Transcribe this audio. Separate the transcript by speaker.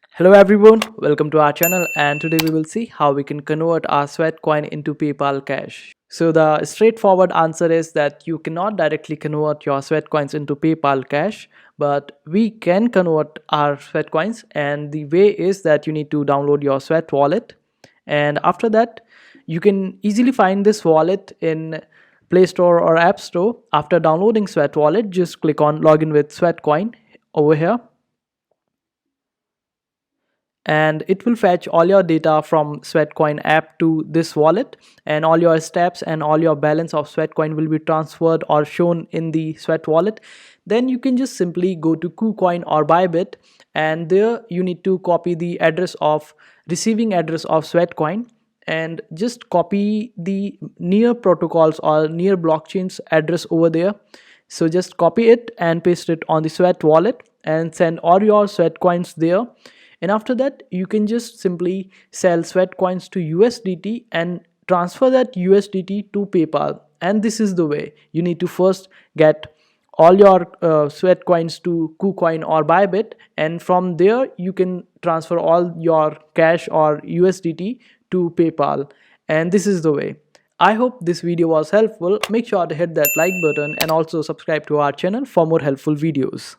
Speaker 1: Hello everyone, welcome to our channel, and today we will see how we can convert our SweatCoin into PayPal Cash. So the straightforward answer is that you cannot directly convert your SweatCoins into PayPal Cash, but we can convert our SweatCoins, and the way is that you need to download your Sweat wallet, and after that you can easily find this wallet in Play Store or App Store. After downloading Sweat wallet, just click on login with SweatCoin over here, and it will fetch all your data from SweatCoin app to this wallet, and all your steps and all your balance of SweatCoin will be transferred or shown in the Sweat wallet. Then you can just simply go to KuCoin or Bybit, and there you need to copy the address of receiving address of SweatCoin, and just copy the near protocols or near blockchains address over there. So just copy it and paste it on the Sweat wallet and send all your SweatCoins there. And after that you can just simply sell SweatCoins to USDT and transfer that USDT to PayPal. And this is the way. You need to first get all your SweatCoins to KuCoin or Bybit, and from there you can transfer all your cash or USDT to PayPal. And this is the way. I hope this video was helpful. Make sure to hit that like button and also subscribe to our channel for more helpful videos.